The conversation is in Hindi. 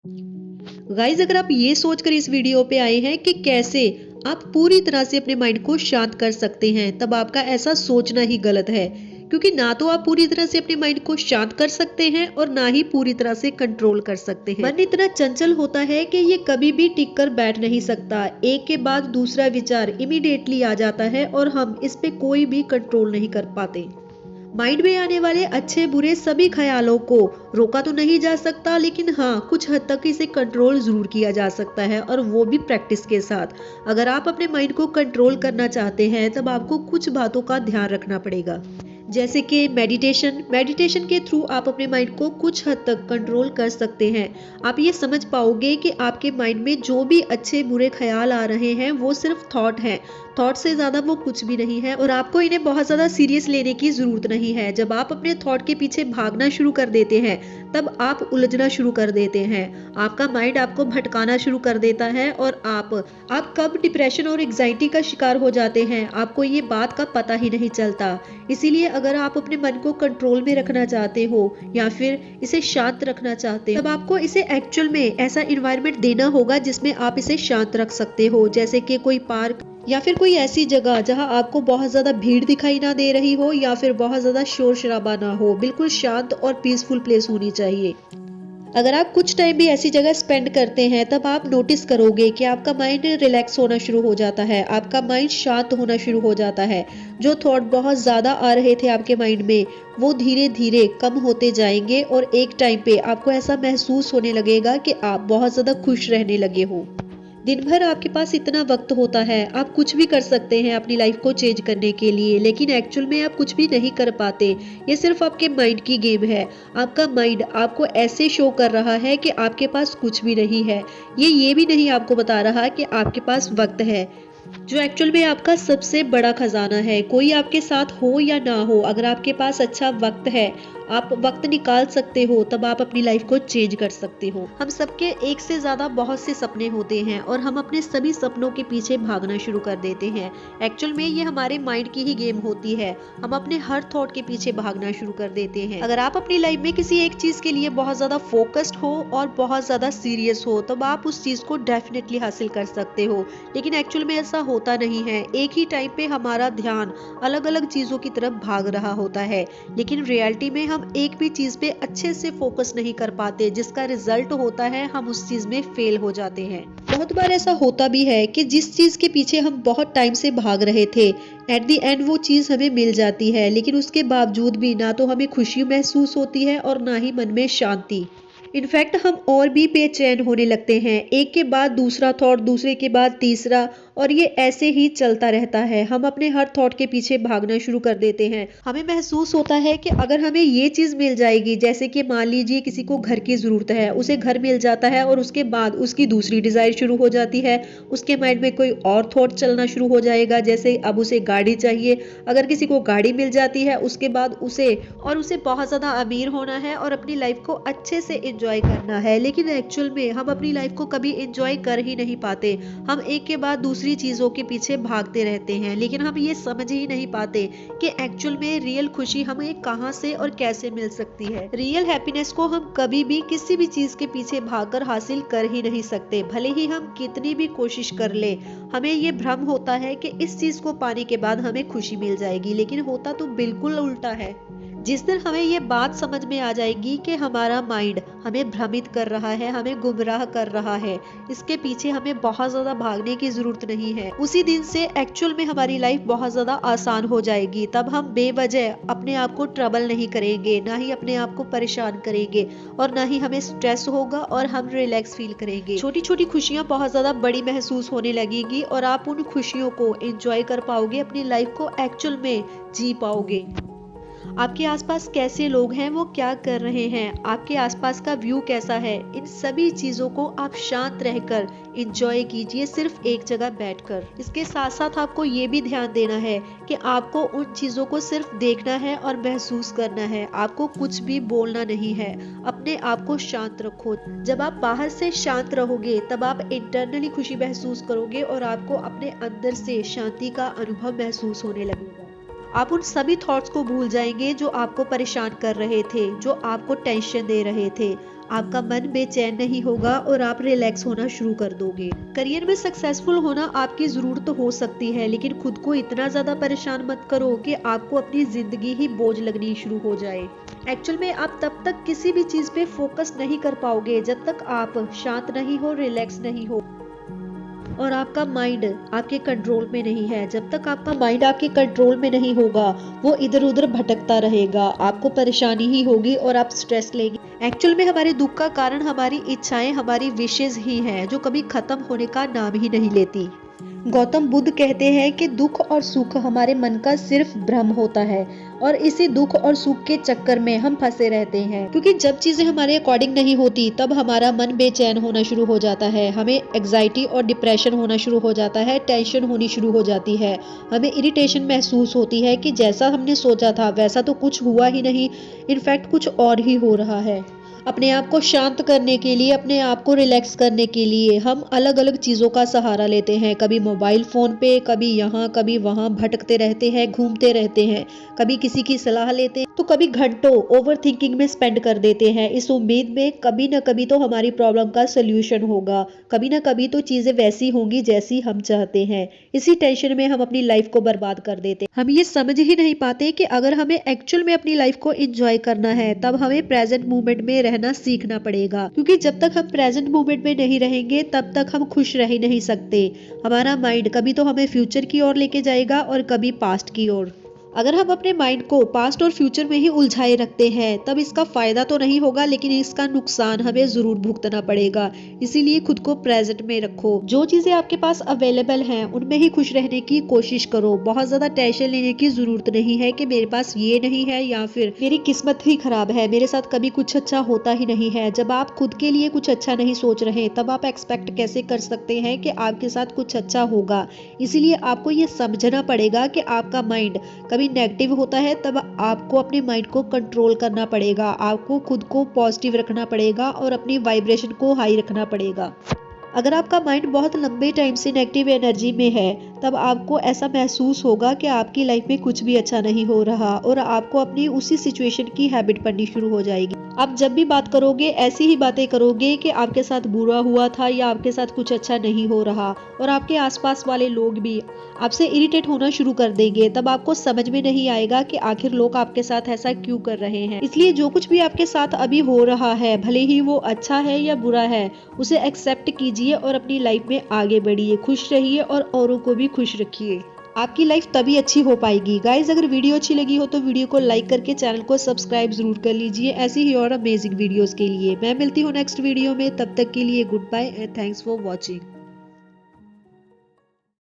गाइज, अगर आप ये सोचकर इस वीडियो पे आए हैं कि कैसे आप पूरी तरह से अपने माइंड को शांत कर सकते हैं, तब आपका ऐसा सोचना ही गलत है। क्योंकि ना तो आप पूरी तरह से अपने माइंड को शांत कर सकते हैं और ना ही पूरी तरह से कंट्रोल कर सकते हैं। मन इतना चंचल होता है कि ये कभी भी टिक कर बैठ नहीं सकता। एक के बाद दूसरा विचार इमीडिएटली आ जाता है और हम इस पे कोई भी कंट्रोल नहीं कर पाते। माइंड में आने वाले अच्छे बुरे सभी ख्यालों को रोका तो नहीं जा सकता, लेकिन हाँ, कुछ हद तक इसे कंट्रोल जरूर किया जा सकता है, और वो भी प्रैक्टिस के साथ। अगर आप अपने माइंड को कंट्रोल करना चाहते हैं तब आपको कुछ बातों का ध्यान रखना पड़ेगा, जैसे कि मेडिटेशन के थ्रू आप अपने माइंड को कुछ हद तक कंट्रोल कर सकते हैं। आप ये समझ पाओगे कि आपके माइंड में जो भी अच्छे बुरे ख्याल आ रहे हैं वो सिर्फ थॉट हैं। थॉट से ज़्यादा वो कुछ भी नहीं है और आपको इन्हें बहुत ज़्यादा सीरियस लेने की ज़रूरत नहीं है। जब आप अपने थॉट के पीछे भागना शुरू कर देते हैं तब आप उलझना शुरू कर देते हैं। आपका माइंड आपको भटकाना शुरू कर देता है और आप कब डिप्रेशन और एंजाइटी का शिकार हो जाते हैं आपको ये बात का पता ही नहीं चलता। इसीलिए अगर आप अपने मन को कंट्रोल में रखना चाहते हो या फिर इसे शांत रखना चाहते हो, तब आपको इसे एक्चुअल में ऐसा इन्वायरमेंट देना होगा जिसमें आप इसे शांत रख सकते हो, जैसे कि कोई पार्क या फिर कोई ऐसी जगह जहां आपको बहुत ज्यादा भीड़ दिखाई ना दे रही हो या फिर बहुत ज्यादा शोर शराबा ना हो। बिल्कुल शांत और पीसफुल प्लेस होनी चाहिए। अगर आप कुछ टाइम भी ऐसी जगह स्पेंड करते हैं तब आप नोटिस करोगे कि आपका माइंड रिलैक्स होना शुरू हो जाता है, आपका माइंड शांत होना शुरू हो जाता है। जो थॉट बहुत ज़्यादा आ रहे थे आपके माइंड में वो धीरे धीरे कम होते जाएंगे और एक टाइम पे आपको ऐसा महसूस होने लगेगा कि आप बहुत ज़्यादा खुश रहने लगे हो। दिन भर आपके पास इतना वक्त होता है, आप कुछ भी कर सकते हैं अपनी लाइफ को चेंज करने के लिए, लेकिन एक्चुअल में आप कुछ भी नहीं कर पाते। ये सिर्फ आपके माइंड की गेम है। आपका माइंड आपको ऐसे शो कर रहा है कि आपके पास कुछ भी नहीं है। ये भी नहीं आपको बता रहा कि आपके पास वक्त है, जो एक्चुअल में आपका सबसे बड़ा खजाना है। कोई आपके साथ हो या ना हो, अगर आपके पास अच्छा वक्त है, आप वक्त निकाल सकते हो, तब आप अपनी लाइफ को चेंज कर सकते हो। हम सबके एक से ज्यादा बहुत से सपने होते हैं और हम अपने सभी सपनों के पीछे भागना शुरू कर देते हैं। एक्चुअल में ये हमारे माइंड की ही गेम होती है। हम अपने हर थॉट के पीछे भागना शुरू कर देते हैं। अगर आप अपनी लाइफ में किसी एक चीज के लिए बहुत ज्यादा फोकस्ड हो और बहुत ज्यादा सीरियस हो, तब आप उस चीज को डेफिनेटली हासिल कर सकते हो, लेकिन एक्चुअल में ऐसा होता नहीं है। एक ही टाइम पे हमारा ध्यान अलग अलग चीजों की तरफ भाग रहा होता है, लेकिन रियलिटी में हम एक भी चीज पे अच्छे से फोकस नहीं कर पाते, जिसका रिजल्ट होता है हम उस चीज में फेल हो जाते हैं। बहुत बार ऐसा होता भी है कि जिस चीज के पीछे हम बहुत टाइम से भाग रहे थे, एट द एंड वो चीज हमें मिल जाती है, लेकिन उसके बावजूद भी ना तो हमें खुशी महसूस होती है और ना ही मन में शांति। इनफैक्ट हम और भी बेचैन होने लगते हैं। एक के बाद दूसरा थॉट, दूसरे के बाद तीसरा, और ये ऐसे ही चलता रहता है। हम अपने हर थॉट के पीछे भागना शुरू कर देते हैं। हमें महसूस होता है कि अगर हमें ये चीज मिल जाएगी, जैसे कि मान लीजिए किसी को घर की जरूरत है, उसे घर मिल जाता है और उसके बाद उसकी दूसरी डिजायर शुरू हो जाती है। उसके माइंड में कोई और थॉट चलना शुरू हो जाएगा, जैसे अब उसे गाड़ी चाहिए। अगर किसी को गाड़ी मिल जाती है, उसके बाद उसे बहुत ज्यादा अमीर होना है और अपनी लाइफ को अच्छे से एंजॉय करना है। लेकिन एक्चुअल में हम अपनी लाइफ को कभी एंजॉय कर ही नहीं पाते। हम एक के बाद दूसरी चीजों के पीछे भागते रहते हैं, लेकिन हम ये समझ ही नहीं पाते कि एक्चुअल में रियल खुशी हमें कहां से और कैसे मिल सकती है। रियल हैप्पीनेस को हम कभी भी किसी भी चीज के पीछे भागकर हासिल कर ही नहीं सकते, भले ही हम कितनी भी कोशिश कर ले। हमें ये भ्रम होता है कि इस चीज को पाने के बाद हमें खुशी मिल जाएगी, लेकिन होता तो बिल्कुल उल्टा है। जिस दिन हमें ये बात समझ में आ जाएगी कि हमारा माइंड हमें भ्रमित कर रहा है, हमें गुमराह कर रहा है, इसके पीछे हमें बहुत ज्यादा भागने की जरूरत नहीं है, उसी दिन से एक्चुअल में हमारी लाइफ बहुत ज्यादा आसान हो जाएगी। तब हम बेवजह अपने आप को ट्रबल नहीं करेंगे, ना ही अपने आप को परेशान करेंगे और ना ही हमें स्ट्रेस होगा और हम रिलैक्स फील करेंगे। छोटी छोटी खुशियां बहुत ज्यादा बड़ी महसूस होने लगेगी और आप उन खुशियों को एंजॉय कर पाओगे, अपनी लाइफ को एक्चुअल में जी पाओगे। आपके आसपास कैसे लोग हैं, वो क्या कर रहे हैं, आपके आसपास का व्यू कैसा है, इन सभी चीजों को आप शांत रहकर एंजॉय कीजिए, सिर्फ एक जगह बैठकर। इसके साथ साथ आपको ये भी ध्यान देना है कि आपको उन चीजों को सिर्फ देखना है और महसूस करना है, आपको कुछ भी बोलना नहीं है। अपने आप को शांत रखो। जब आप बाहर से शांत रहोगे तब आप इंटरनली खुशी महसूस करोगे और आपको अपने अंदर से शांति का अनुभव महसूस होने लगेगा। आप उन सभी थॉट्स को भूल जाएंगे जो आपको परेशान कर रहे थे, जो आपको टेंशन दे रहे थे। आपका मन बेचैन नहीं होगा और आप रिलैक्स होना शुरू कर दोगे। करियर में सक्सेसफुल होना आपकी जरूरत हो सकती है, लेकिन खुद को इतना ज्यादा परेशान मत करो कि आपको अपनी जिंदगी ही बोझ लगनी शुरू हो जाए। एक्चुअल में आप तब तक किसी भी चीज पे फोकस नहीं कर पाओगे जब तक आप शांत नहीं हो, रिलैक्स नहीं हो और आपका माइंड आपके कंट्रोल में नहीं है। जब तक आपका माइंड आपके कंट्रोल में नहीं होगा, वो इधर उधर भटकता रहेगा, आपको परेशानी ही होगी और आप स्ट्रेस लेंगे। एक्चुअल में हमारे दुख का कारण हमारी इच्छाएं, हमारी विशेष ही हैं, जो कभी खत्म होने का नाम ही नहीं लेती। गौतम बुद्ध कहते हैं कि दुख और सुख हमारे मन का सिर्फ भ्रम होता है और इसी दुख और सुख के चक्कर में हम फंसे रहते हैं, क्योंकि जब चीजें हमारे अकॉर्डिंग नहीं होती तब हमारा मन बेचैन होना शुरू हो जाता है, हमें एग्जाइटी और डिप्रेशन होना शुरू हो जाता है, टेंशन होनी शुरू हो जाती है, हमें इरिटेशन महसूस होती है कि जैसा हमने सोचा था वैसा तो कुछ हुआ ही नहीं, इनफैक्ट कुछ और ही हो रहा है। अपने आप को शांत करने के लिए, अपने आप को रिलैक्स करने के लिए हम अलग अलग चीज़ों का सहारा लेते हैं। कभी मोबाइल फ़ोन पे, कभी यहाँ कभी वहाँ भटकते रहते हैं, घूमते रहते हैं, कभी किसी की सलाह लेते हैं, तो कभी घंटों ओवर थिंकिंग में स्पेंड कर देते हैं, इस उम्मीद में कभी ना कभी तो हमारी प्रॉब्लम का सोल्यूशन होगा, कभी ना कभी तो चीज़ें वैसी होंगी जैसी हम चाहते हैं। इसी टेंशन में हम अपनी लाइफ को बर्बाद कर देते हैं। हम ये समझ ही नहीं पाते कि अगर हमें एक्चुअल में अपनी लाइफ को एंजॉय करना है तब हमें प्रेजेंट मोमेंट में रहना सीखना पड़ेगा, क्योंकि जब तक हम प्रेजेंट मोमेंट में नहीं रहेंगे तब तक हम खुश रह ही नहीं सकते। हमारा माइंड कभी तो हमें फ्यूचर की ओर लेके जाएगा और कभी पास्ट की ओर। अगर हम अपने माइंड को पास्ट और फ्यूचर में ही उलझाए रखते हैं तब इसका फायदा तो नहीं होगा, लेकिन इसका नुकसान हमें जरूर भुगतना पड़ेगा। इसीलिए खुद को प्रेजेंट में रखो, जो चीजें आपके पास अवेलेबल हैं उनमें ही खुश रहने की कोशिश करो। बहुत ज्यादा टेंशन लेने की जरूरत नहीं है कि मेरे पास ये नहीं है या फिर मेरी किस्मत ही खराब है, मेरे साथ कभी कुछ अच्छा होता ही नहीं है। जब आप खुद के लिए कुछ अच्छा नहीं सोच रहे तब आप एक्सपेक्ट कैसे कर सकते हैं कि आपके साथ कुछ अच्छा होगा। इसीलिए आपको ये समझना पड़ेगा कि आपका माइंड कभी नेगेटिव होता है तब आपको अपने माइंड को कंट्रोल करना पड़ेगा, आपको खुद को पॉजिटिव रखना पड़ेगा और अपनी वाइब्रेशन को हाई रखना पड़ेगा। अगर आपका माइंड बहुत लंबे टाइम से नेगेटिव एनर्जी में है तब आपको ऐसा महसूस होगा कि आपकी लाइफ में कुछ भी अच्छा नहीं हो रहा और आपको अपनी उसी सिचुएशन की हैबिट पड़नी शुरू हो जाएगी। आप जब भी बात करोगे ऐसी ही बातें करोगे कि आपके साथ बुरा हुआ था या आपके साथ कुछ अच्छा नहीं हो रहा, और आपके आसपास वाले लोग भी आपसे इरिटेट होना शुरू कर देंगे। तब आपको समझ में नहीं आएगा कि आखिर लोग आपके साथ ऐसा क्यों कर रहे हैं। इसलिए जो कुछ भी आपके साथ अभी हो रहा है, भले ही वो अच्छा है या बुरा है, उसे एक्सेप्ट कीजिए और अपनी लाइफ में आगे बढ़िए, खुश रहिए और औरों को भी खुश रखिए। आपकी लाइफ तभी अच्छी हो पाएगी। गाइज, अगर वीडियो अच्छी लगी हो तो वीडियो को लाइक करके चैनल को सब्सक्राइब जरूर कर लीजिए, ऐसी ही और अमेजिंग वीडियोस के लिए। मैं मिलती हूँ नेक्स्ट वीडियो में, तब तक के लिए goodbye and thanks for watching.